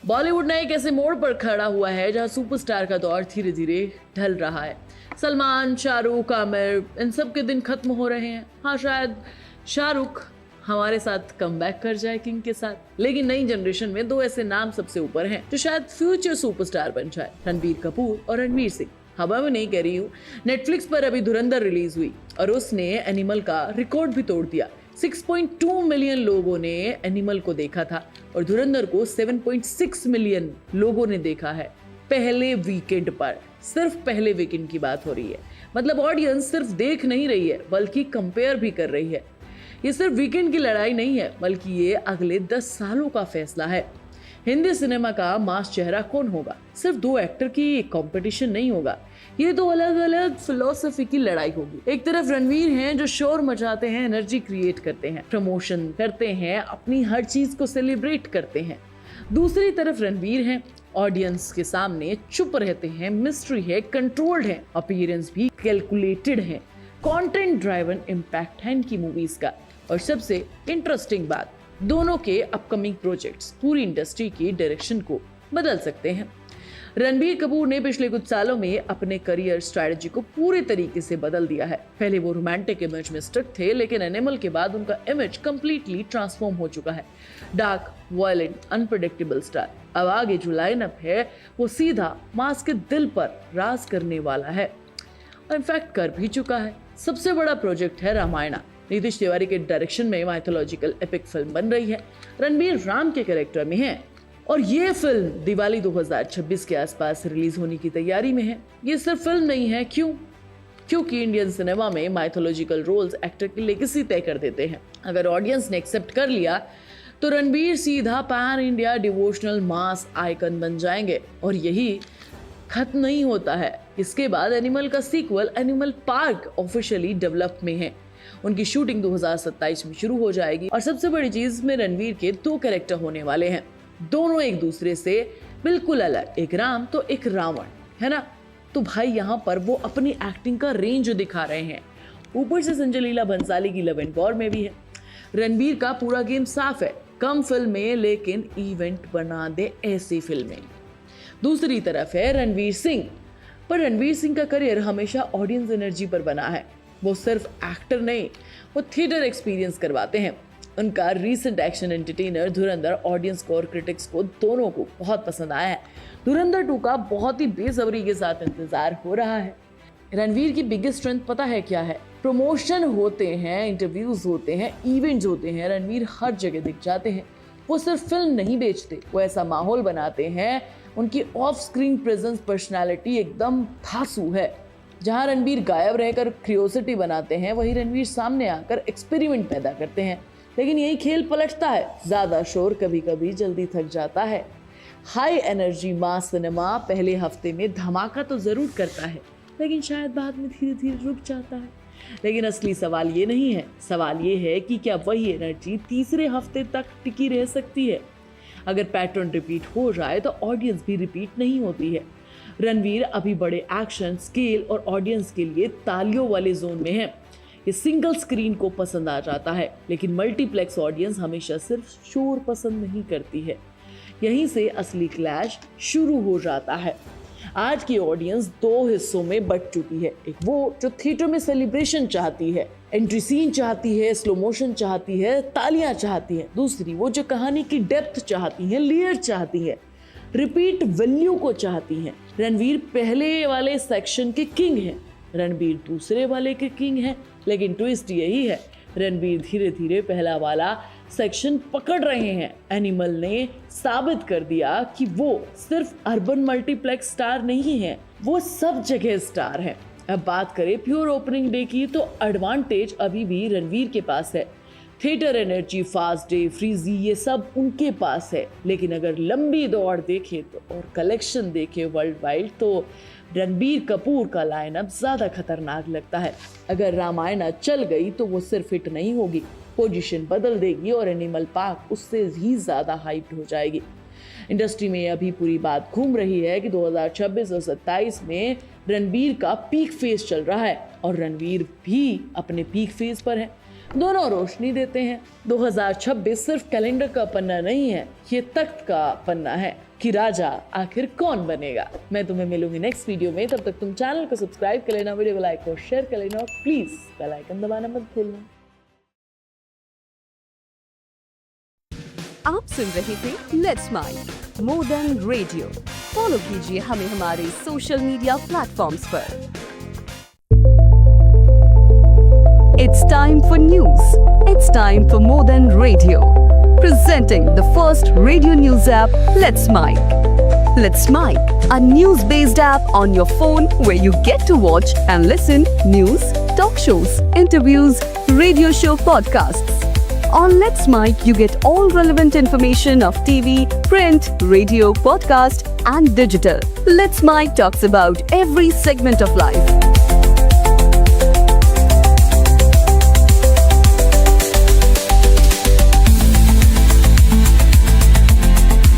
बॉलीवुड नए एक ऐसे मोड़ पर खड़ा हुआ है जहां सुपरस्टार का दौर धीरे धीरे ढल रहा है। सलमान, शाहरुख, आमिर, इन सब के दिन खत्म हो रहे हैं। हाँ, शायद शाहरुख हमारे साथ कमबैक कर जाए किंग के साथ, लेकिन नई जनरेशन में दो ऐसे नाम सबसे ऊपर हैं जो शायद फ्यूचर सुपरस्टार बन जाए, रणबीर कपूर और रणवीर सिंह। हवा में नहीं कह रही हूँ। नेटफ्लिक्स पर अभी धुरंधर रिलीज हुई और उसने एनिमल का रिकॉर्ड भी तोड़ दिया। 6.2 मिलियन लोगों ने एनिमल को देखा था और धुरंधर को 7.6 मिलियन लोगों ने देखा है पहले वीकेंड पर। सिर्फ पहले वीकेंड की बात हो रही है। मतलब ऑडियंस सिर्फ देख नहीं रही है बल्कि कंपेयर भी कर रही है। ये सिर्फ वीकेंड की लड़ाई नहीं है बल्कि ये अगले 10 सालों का फैसला है। हिंदी सिनेमा का मास चेहरा कौन होगा? सिर्फ दो एक्टर की कंपटीशन नहीं होगा, ये दो अलग अलग फिलोसफी की लड़ाई होगी। एक तरफ रणवीर हैं जो शोर मचाते हैं, एनर्जी क्रिएट करते हैं, प्रमोशन करते हैं, अपनी हर चीज को सेलिब्रेट करते हैं। दूसरी तरफ रणवीर हैं, ऑडियंस के सामने चुप रहते हैं, मिस्ट्री है, कंट्रोल्ड है, अपीयरेंस भी कैलकुलेटेड है, कंटेंट ड्राइवन इम्पैक्ट है इनकी मूवीज का। और सबसे इंटरेस्टिंग बात, दोनों के अपकमिंग प्रोजेक्ट्स पूरी इंडस्ट्री की डायरेक्शन को बदल सकते हैं। रणबीर कपूर ने पिछले कुछ सालों में अपने करियर स्ट्रैटेजी को पूरे तरीके से बदल दिया है। पहले वो रोमांटिक इमेज में स्टिक थे, लेकिन एनिमल के बाद उनका इमेज कंप्लीटली ट्रांसफॉर्म हो चुका है। Dark, violent, unpredictable star. अब आगे जो लाइनअप है वो सीधा मास के दिल पर राज करने वाला है और इनफैक्ट कर भी चुका है। सबसे बड़ा प्रोजेक्ट है रामायणा। नीतीश तिवारी के डायरेक्शन में माइथोलॉजिकल एपिक फिल्म बन रही है। रणबीर राम के कैरेक्टर में है और ये फिल्म दिवाली 2026 के आसपास रिलीज होने की तैयारी में है। ये सिर्फ फिल्म नहीं है, क्योंकि इंडियन सिनेमा में माइथोलॉजिकल रोल्स एक्टर की लेगेसी तय कर देते हैं। अगर ऑडियंस ने एक्सेप्ट कर लिया तो रणबीर सीधा पैन इंडिया डिवोशनल मास आइकन बन जाएंगे। और यही खत्म नहीं होता है। इसके बाद एनिमल का sequel Animal Park officially develop में है। उनकी शूटिंग 2027 में शुरू हो जाएगी और सबसे बड़ी चीज में रणवीर के 2 कैरेक्टर होने वाले हैं, दोनों एक दूसरे से बिल्कुल अलग, एक राम तो एक रावण, है ना। तो भाई यहाँ पर वो अपनी एक्टिंग का रेंज दिखा रहे हैं। ऊपर से संजय लीला भंसाली की लव एंड वॉर में भी है। रणबीर का पूरा गेम साफ है, कम फिल्में लेकिन इवेंट बना दे ऐसी फिल्में। दूसरी तरफ है रणवीर सिंह, पर रणवीर सिंह का करियर हमेशा ऑडियंस एनर्जी पर बना है। वो सिर्फ एक्टर नहीं, वो थिएटर एक्सपीरियंस करवाते हैं। उनका रीसेंट एक्शन एंटरटेनर धुरंधर ऑडियंस को और क्रिटिक्स को दोनों को बहुत पसंद आया है। धुरंधर 2 का बहुत ही बेसब्री के साथ इंतजार हो रहा है। रणवीर की बिगेस्ट स्ट्रेंथ पता है क्या है? प्रमोशन होते हैं, इंटरव्यूज होते हैं, इवेंट्स होते हैं, रणवीर हर जगह दिख जाते हैं। वो सिर्फ फिल्म नहीं बेचते, वो ऐसा माहौल बनाते हैं। उनकी ऑफ स्क्रीन प्रेजेंस, पर्सनैलिटी एकदम धांसू है। जहां रणबीर गायब रहकर क्यूरियोसिटी बनाते हैं, वही रणवीर सामने आकर एक्सपेरिमेंट पैदा करते हैं। लेकिन यही खेल पलटता है। ज्यादा शोर कभी कभी जल्दी थक जाता है। हाई एनर्जी मास सिनेमा पहले हफ्ते में धमाका तो जरूर करता है, लेकिन शायद बाद में धीरे धीरे रुक जाता है। लेकिन असली सवाल ये नहीं है। सवाल ये है कि क्या वही एनर्जी तीसरे हफ्ते तक टिकी रह सकती है? अगर पैटर्न रिपीट हो जाए तो ऑडियंस भी रिपीट नहीं होती है। रणवीर अभी बड़े एक्शन, स्केल और ऑडियंस के लिए तालियों वाले जोन में है। ये सिंगल स्क्रीन को पसंद आ जाता है, लेकिन मल्टीप्लेक्स ऑडियंस हमेशा सिर्फ शोर पसंद नहीं करती है। यहीं से असली क्लैश शुरू हो जाता है। आज की ऑडियंस 2 हिस्सों में बट चुकी है। एक वो जो थिएटर में सेलिब्रेशन चाहती है, एंट्री सीन चाहती है, स्लो मोशन चाहती है, तालियां चाहती है। दूसरी वो जो कहानी की डेप्थ चाहती है, लेयर चाहती है, रिपीट वैल्यू को चाहती हैं। रणवीर पहले वाले सेक्शन के किंग हैं, रणबीर दूसरे वाले के किंग हैं। लेकिन ट्विस्ट यही है, रणबीर धीरे धीरे पहला वाला सेक्शन पकड़ रहे हैं। एनिमल ने साबित कर दिया कि वो सिर्फ अर्बन मल्टीप्लेक्स स्टार नहीं है, वो सब जगह स्टार है। अब बात करें प्योर ओपनिंग डे की, तो एडवांटेज अभी भी रणवीर के पास है। Theatre energy, fast day, frizzy, ये सब उनके पास है। लेकिन अगर लंबी दौड़ देखे तो और कलेक्शन देखे वर्ल्ड वाइड, तो रणबीर कपूर का लाइनअप ज्यादा खतरनाक लगता है। अगर रामायण चल गई तो वो सिर्फ हिट नहीं होगी, पोजीशन बदल देगी और एनिमल पार्क उससे भी ज्यादा हाइप्ड हो जाएगी। इंडस्ट्री में अभी पूरी बात घूम रही है कि 2026 और 27 में रणबीर का पीक फेज चल रहा है और रणवीर भी अपने पीक फेज पर है। दोनों रोशनी देते हैं। 2026 सिर्फ कैलेंडर का पन्ना नहीं है, ये तख्त का पन्ना है कि राजा आखिर कौन बनेगा। मैं तुम्हें मिलूंगी नेक्स्ट वीडियो में, तब तक तुम चैनल को सब्सक्राइब कर लेना, वीडियो को लाइक और शेयर कर लेना और प्लीज बेल आइकन दबाना मत भूलना। आप सुन रहे थे let's mind more than radio. Follow कीजिए हमें हमारे सोशल मीडिया प्लेटफॉर्म्स पर। It's time for news. It's time for more than radio. Presenting the first radio news app, Let's Mic. Let's Mic, a news-based app on your phone where you get to watch and listen news, talk shows, interviews, radio show podcasts. On Let's Mic, you get all relevant information of TV, print, radio, podcast, and digital. Let's Mic talks about every segment of life.